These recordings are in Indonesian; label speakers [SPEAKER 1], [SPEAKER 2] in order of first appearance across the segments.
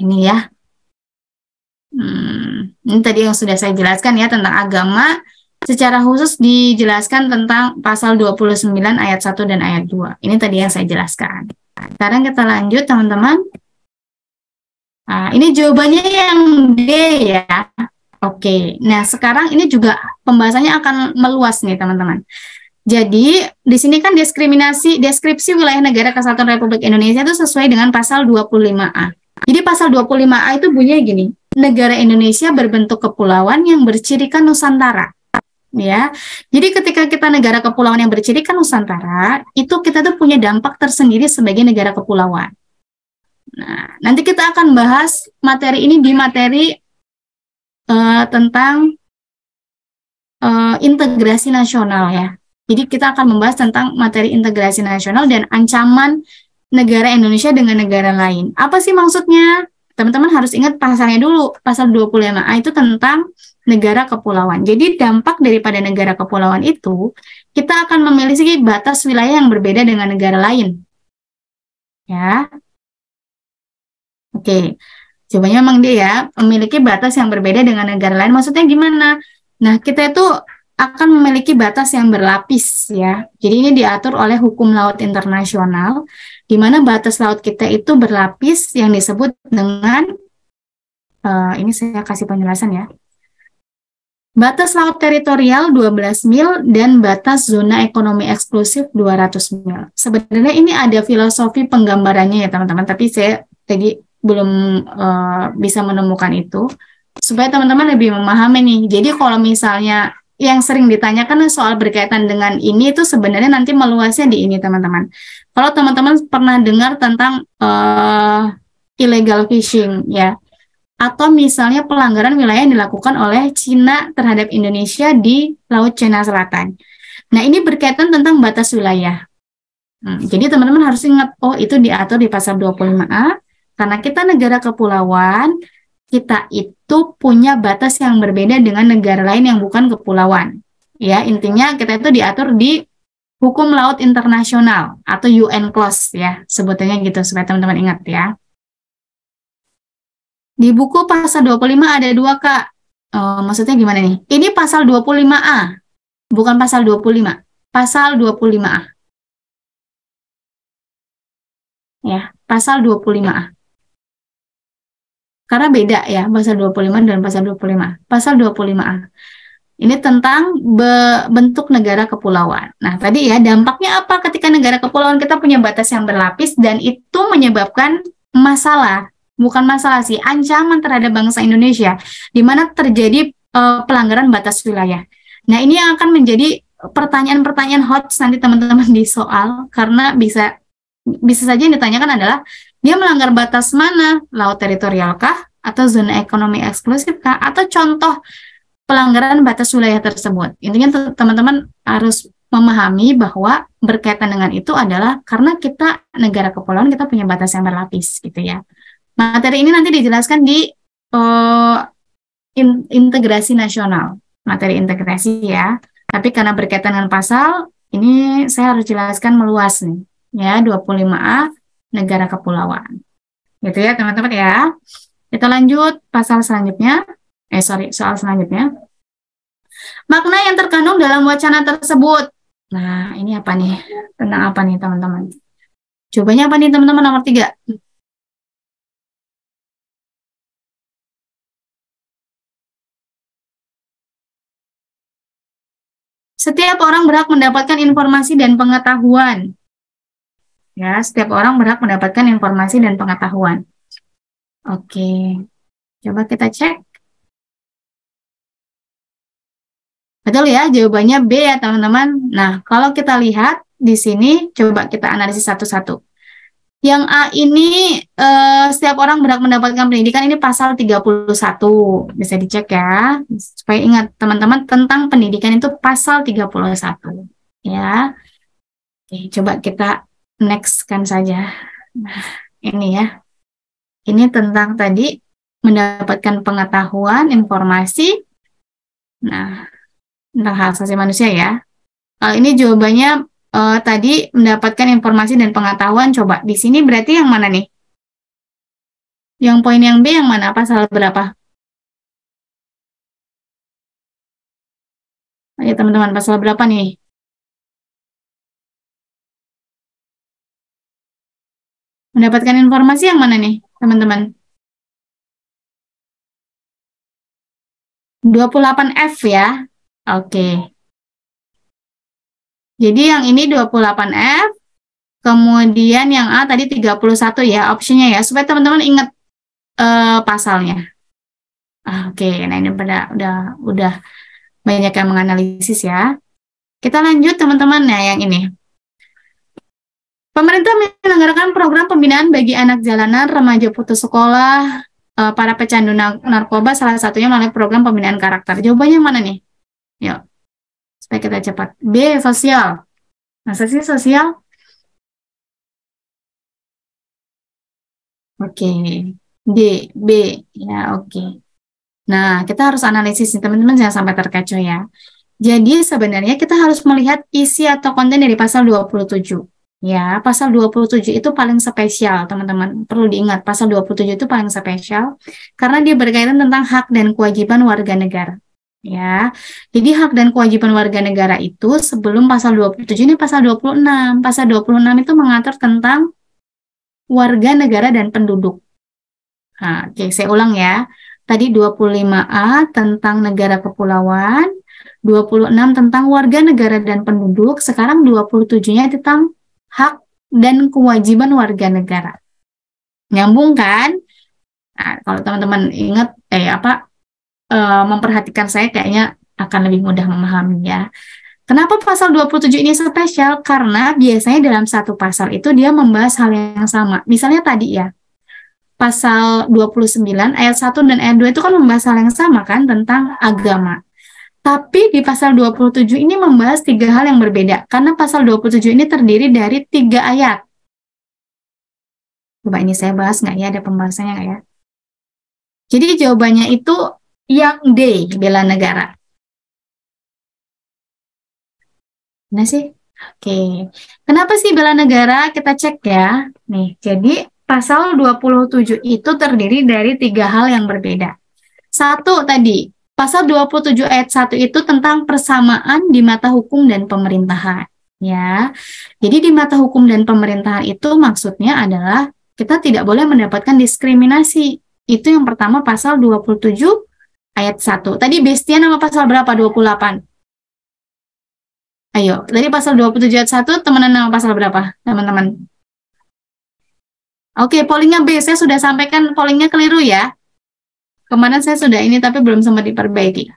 [SPEAKER 1] ini ya. Ini tadi yang sudah saya jelaskan ya tentang agama. Secara khusus dijelaskan tentang pasal 29 ayat 1 dan ayat 2. Ini tadi yang saya jelaskan. Sekarang kita lanjut teman-teman. Nah, ini jawabannya yang D ya. Oke, nah sekarang ini juga pembahasannya akan meluas nih teman-teman. Jadi di sini kan deskripsi wilayah negara kesatuan Republik Indonesia itu sesuai dengan pasal 25A. Jadi pasal 25A itu bunyinya gini, negara Indonesia berbentuk kepulauan yang bercirikan Nusantara. Ya, jadi ketika kita negara kepulauan yang bercirikan Nusantara, itu kita tuh punya dampak tersendiri sebagai negara kepulauan. Nah, nanti kita akan bahas materi ini di materi tentang integrasi nasional ya. Jadi kita akan membahas tentang materi integrasi nasional dan ancaman negara Indonesia dengan negara lain. Apa sih maksudnya? Teman-teman harus ingat pasalnya dulu. Pasal 25A itu tentang negara kepulauan. Jadi dampak daripada negara kepulauan itu, kita akan memiliki batas wilayah yang berbeda dengan negara lain. Ya. Oke. Jawabannya memang dia ya, memiliki batas yang berbeda dengan negara lain. Maksudnya gimana? Nah, kita itu akan memiliki batas yang berlapis ya. Jadi ini diatur oleh hukum laut internasional, di mana batas laut kita itu berlapis yang disebut dengan, ini saya kasih penjelasan ya. Batas laut teritorial 12 mil dan batas zona ekonomi eksklusif 200 mil. Sebenarnya ini ada filosofi penggambarannya ya teman-teman, tapi saya tadi belum bisa menemukan itu. Supaya teman-teman lebih memahami nih. Jadi kalau misalnya yang sering ditanyakan soal berkaitan dengan ini itu sebenarnya nanti meluasnya di ini teman-teman. Kalau teman-teman pernah dengar tentang illegal fishing ya, atau misalnya pelanggaran wilayah yang dilakukan oleh Cina terhadap Indonesia di Laut Cina Selatan. Nah, ini berkaitan tentang batas wilayah. Jadi teman-teman harus ingat, oh itu diatur di pasal 25A, karena kita negara kepulauan, kita itu punya batas yang berbeda dengan negara lain yang bukan kepulauan. Ya, intinya kita itu diatur di hukum laut internasional atau UNCLOS ya, sebutannya gitu supaya teman-teman ingat ya. Di buku pasal 25 ada dua, Kak. Maksudnya gimana nih? Ini pasal 25A, bukan pasal 25. Pasal 25A. Ya, pasal 25A. Karena beda ya, pasal 25 dan pasal 25. Pasal 25A. Ini tentang bentuk negara kepulauan. Nah, tadi ya, dampaknya apa ketika negara kepulauan kita punya batas yang berlapis dan itu menyebabkan masalah. Bukan masalah sih, ancaman terhadap bangsa Indonesia, di mana terjadi pelanggaran batas wilayah. Nah, ini yang akan menjadi pertanyaan-pertanyaan hot nanti teman-teman di soal, karena bisa saja yang ditanyakan adalah, dia melanggar batas mana? Laut teritorial kah? Atau zona ekonomi eksklusif kah? Atau contoh pelanggaran batas wilayah tersebut? Intinya teman-teman harus memahami bahwa berkaitan dengan itu adalah karena kita negara kepulauan, kita punya batas yang berlapis gitu ya. Materi ini nanti dijelaskan di integrasi nasional, materi integrasi ya. Tapi karena berkaitan dengan pasal, ini saya harus jelaskan meluas nih, ya 25A negara kepulauan. Gitu ya teman-teman ya. Kita lanjut pasal selanjutnya. Soal selanjutnya. Makna yang terkandung dalam wacana tersebut. Nah, ini apa nih? Tentang apa nih teman-teman? Jawabannya apa nih teman-teman nomor 3? Setiap orang berhak mendapatkan informasi dan pengetahuan. Ya, setiap orang berhak mendapatkan informasi dan pengetahuan. Oke, coba kita cek. Betul ya, jawabannya B ya teman-teman. Nah, kalau kita lihat di sini, coba kita analisis satu-satu. Yang A ini, setiap orang berhak mendapatkan pendidikan, ini pasal 31. Bisa dicek ya, supaya ingat teman-teman tentang pendidikan itu pasal 31. Ya, oke, coba kita next-kan saja. Nah, ini ya. Ini tentang tadi mendapatkan pengetahuan, informasi. Nah, tentang hak asasi manusia ya. Ini jawabannya tadi mendapatkan informasi dan pengetahuan. Coba di sini berarti yang mana nih? Yang poin yang B yang mana? Pasal berapa? Ayo teman-teman, pasal berapa nih? Mendapatkan informasi yang mana nih, teman-teman? 28F ya. Oke. Jadi yang ini 28F, kemudian yang A tadi 31 ya, opsinya ya, supaya teman-teman ingat pasalnya. Oke, nah ini udah banyak yang menganalisis ya. Kita lanjut teman-teman, nah yang ini. Pemerintah menyelenggarakan program pembinaan bagi anak jalanan, remaja putus sekolah, para pecandu narkoba, salah satunya melalui program pembinaan karakter. Jawabannya mana nih? Yuk, supaya kita cepat. B, sosial. Masa sih sosial? Oke. D, B. Ya, oke. Nah, kita harus analisis nih, teman-teman, jangan sampai terkecoh ya. Jadi sebenarnya kita harus melihat isi atau konten dari pasal 27. Ya, pasal 27 itu paling spesial, teman-teman. Perlu diingat, pasal 27 itu paling spesial karena dia berkaitan tentang hak dan kewajiban warga negara. Ya. Jadi hak dan kewajiban warga negara itu sebelum pasal 27 ini pasal 26. Pasal 26 itu mengatur tentang warga negara dan penduduk. Nah, oke, saya ulang ya. Tadi 25A tentang negara kepulauan, 26 tentang warga negara dan penduduk, sekarang 27-nya tentang hak dan kewajiban warga negara. Nyambung kan? Nah, kalau teman-teman ingat memperhatikan saya kayaknya akan lebih mudah memahami ya. Kenapa pasal 27 ini spesial? Karena biasanya dalam satu pasal itu dia membahas hal yang sama. Misalnya tadi ya, pasal 29 ayat 1 dan ayat 2 itu kan membahas hal yang sama kan tentang agama. Tapi di pasal 27 ini membahas 3 hal yang berbeda, karena pasal 27 ini terdiri dari 3 ayat. Coba ini saya bahas nggak ya, ada pembahasannya nggak ya? Jadi jawabannya itu yang D, bela negara. Nah sih? Oke. Kenapa sih bela negara? Kita cek ya. Nih, jadi pasal 27 itu terdiri dari 3 hal yang berbeda. Satu tadi, pasal 27 ayat 1 itu tentang persamaan di mata hukum dan pemerintahan. Ya, jadi di mata hukum dan pemerintahan itu maksudnya adalah kita tidak boleh mendapatkan diskriminasi. Itu yang pertama pasal 27 ayat 1. Tadi Bestian nama pasal berapa? 28. Ayo, dari pasal 27 ayat 1, temenan nama pasal berapa, teman-teman? Oke, pollingnya B. Saya sudah sampaikan pollingnya keliru ya. Kemarin saya sudah ini tapi belum sempat diperbaiki.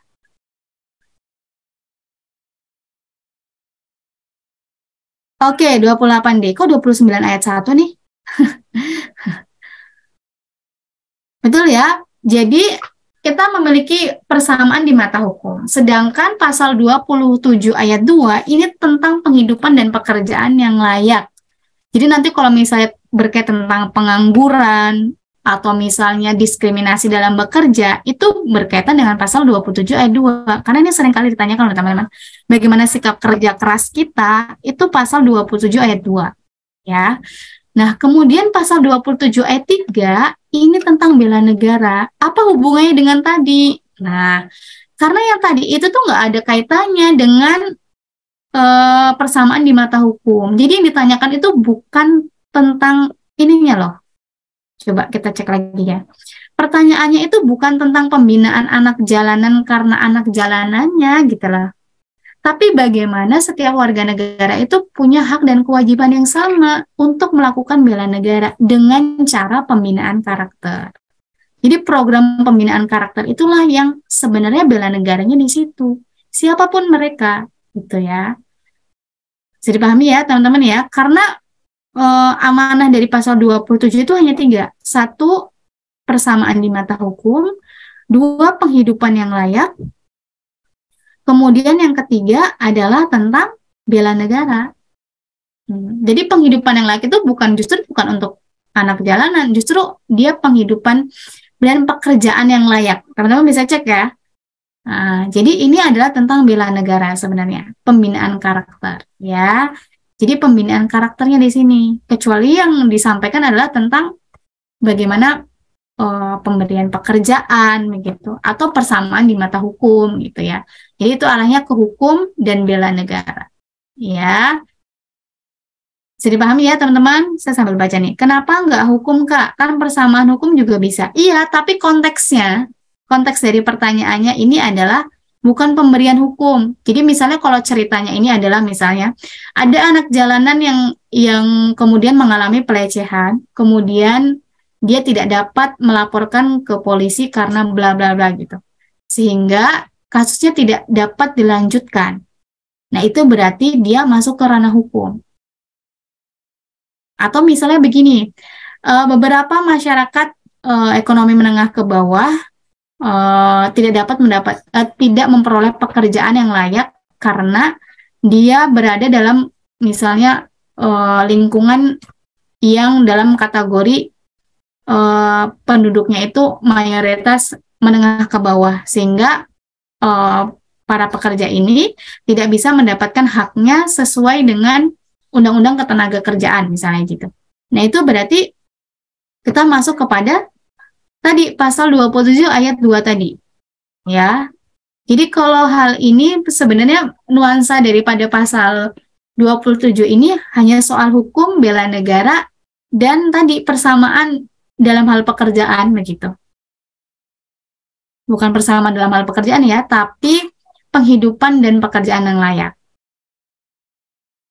[SPEAKER 1] Oke, 28D. Kok 29 ayat 1 nih? Betul ya? Jadi kita memiliki persamaan di mata hukum. Sedangkan pasal 27 ayat 2 ini tentang penghidupan dan pekerjaan yang layak. Jadi nanti kalau misalnya berkaitan tentang pengangguran atau misalnya diskriminasi dalam bekerja, itu berkaitan dengan pasal 27 ayat 2. Karena ini sering kali ditanyakan oleh teman-teman, bagaimana sikap kerja keras kita, itu pasal 27 ayat 2. Ya. Nah, kemudian pasal 27 ayat 3, ini tentang bela negara. Apa hubungannya dengan tadi? Nah, karena yang tadi itu tuh nggak ada kaitannya dengan persamaan di mata hukum. Jadi yang ditanyakan itu bukan tentang ininya loh. Coba kita cek lagi ya. Pertanyaannya itu bukan tentang pembinaan anak jalanan karena anak jalanannya gitu lah. Tapi bagaimana setiap warga negara itu punya hak dan kewajiban yang sama untuk melakukan bela negara dengan cara pembinaan karakter. Jadi program pembinaan karakter itulah yang sebenarnya bela negaranya di situ. Siapapun mereka, gitu ya. Bisa dipahami ya teman-teman ya, karena amanah dari pasal 27 itu hanya 3. 1, persamaan di mata hukum. 2, penghidupan yang layak. Kemudian yang ketiga adalah tentang bela negara. Jadi penghidupan yang layak itu bukan untuk anak jalanan, justru dia penghidupan dan pekerjaan yang layak. Teman-teman bisa cek ya. Nah, jadi ini adalah tentang bela negara sebenarnya, pembinaan karakter ya. Jadi pembinaan karakternya di sini, kecuali yang disampaikan adalah tentang bagaimana pemberian pekerjaan begitu, atau persamaan di mata hukum gitu ya. Jadi itu arahnya ke hukum dan bela negara. Ya, bisa dipahami ya teman-teman? Saya sambil baca nih. Kenapa nggak hukum, Kak? Kan persamaan hukum juga bisa. Iya, tapi konteks dari pertanyaannya ini adalah bukan pemberian hukum. Jadi misalnya kalau ceritanya ini adalah misalnya ada anak jalanan yang kemudian mengalami pelecehan, kemudian dia tidak dapat melaporkan ke polisi karena bla bla bla gitu. Sehingga kasusnya tidak dapat dilanjutkan. Nah, itu berarti dia masuk ke ranah hukum. Atau misalnya begini, beberapa masyarakat ekonomi menengah ke bawah tidak memperoleh pekerjaan yang layak karena dia berada dalam misalnya lingkungan yang dalam kategori penduduknya itu mayoritas menengah ke bawah, sehingga para pekerja ini tidak bisa mendapatkan haknya sesuai dengan Undang-Undang Ketenagakerjaan misalnya gitu. Nah, itu berarti kita masuk kepada tadi pasal 27 ayat 2 tadi. Ya. Jadi kalau hal ini sebenarnya nuansa daripada pasal 27 ini hanya soal hukum bela negara dan tadi persamaan dalam hal pekerjaan begitu. Bukan persamaan dalam hal pekerjaan ya, tapi penghidupan dan pekerjaan yang layak.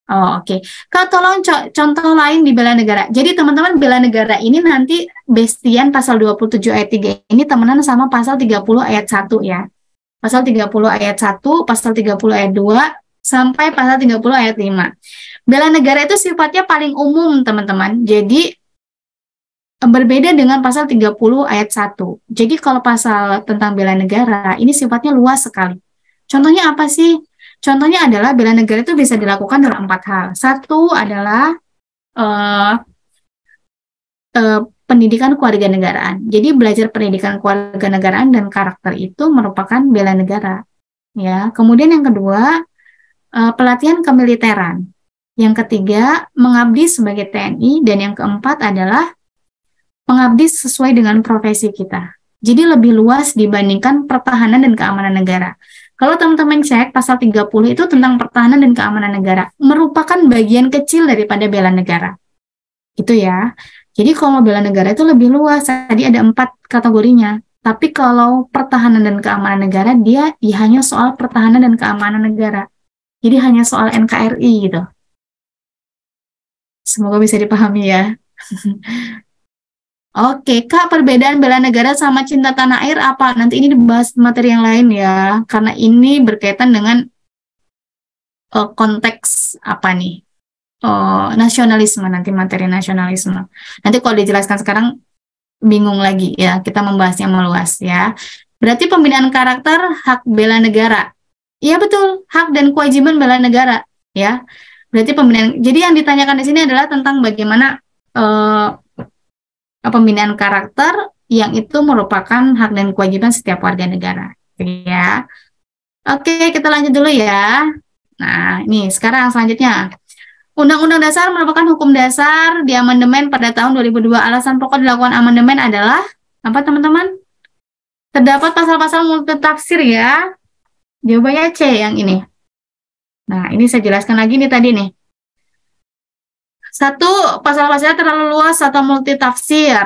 [SPEAKER 1] Oh, oke. Kak, tolong contoh lain di bela negara. Jadi teman-teman, bela negara ini nanti bestian pasal 27 ayat 3 ini temenan sama pasal 30 ayat 1 ya. Pasal 30 ayat 1, pasal 30 ayat 2, sampai pasal 30 ayat 5. Bela negara itu sifatnya paling umum, teman-teman. Jadi berbeda dengan pasal 30 ayat 1. Jadi kalau pasal tentang bela negara ini sifatnya luas sekali. Contohnya apa sih? Contohnya adalah bela negara itu bisa dilakukan dalam 4 hal. Satu adalah pendidikan kewarganegaraan. Jadi belajar pendidikan kewarganegaraan dan karakter itu merupakan bela negara. Ya. Kemudian yang kedua, pelatihan kemiliteran. Yang ketiga, mengabdi sebagai TNI, dan yang keempat adalah mengabdi sesuai dengan profesi kita. Jadi lebih luas dibandingkan pertahanan dan keamanan negara. Kalau teman-teman cek pasal 30 itu tentang pertahanan dan keamanan negara, merupakan bagian kecil daripada bela negara. Itu ya. Jadi kalau bela negara itu lebih luas, tadi ada 4 kategorinya. Tapi kalau pertahanan dan keamanan negara, dia hanya soal pertahanan dan keamanan negara. Jadi hanya soal NKRI gitu. Semoga bisa dipahami ya. Oke, Kak, perbedaan bela negara sama cinta tanah air apa? Nanti ini dibahas materi yang lain ya, karena ini berkaitan dengan konteks apa nih? Nasionalisme, nanti materi nasionalisme. Nanti kalau dijelaskan sekarang bingung lagi ya, kita membahasnya meluas ya. Berarti pembinaan karakter hak bela negara. Iya betul, hak dan kewajiban bela negara ya. Berarti pembinaan. Jadi yang ditanyakan di sini adalah tentang bagaimana pembinaan karakter yang itu merupakan hak dan kewajiban setiap warga negara ya. Oke, kita lanjut dulu ya. Nah, ini sekarang selanjutnya. Undang-Undang Dasar merupakan hukum dasar di amandemen pada tahun 2002. Alasan pokok dilakukan amandemen adalah apa, teman-teman? Terdapat pasal-pasal multitafsir ya. Jawabannya C yang ini. Nah, ini saya jelaskan lagi nih tadi nih. Satu, pasal-pasalnya terlalu luas atau multitafsir.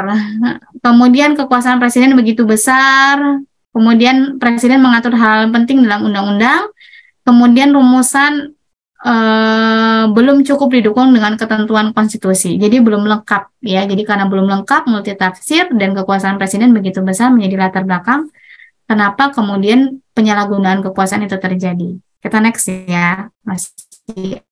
[SPEAKER 1] Kemudian kekuasaan presiden begitu besar. Kemudian presiden mengatur hal penting dalam undang-undang. Kemudian rumusan belum cukup didukung dengan ketentuan konstitusi. Jadi belum lengkap ya. Jadi karena belum lengkap, multitafsir dan kekuasaan presiden begitu besar menjadi latar belakang kenapa kemudian penyalahgunaan kekuasaan itu terjadi. Kita next ya. Masih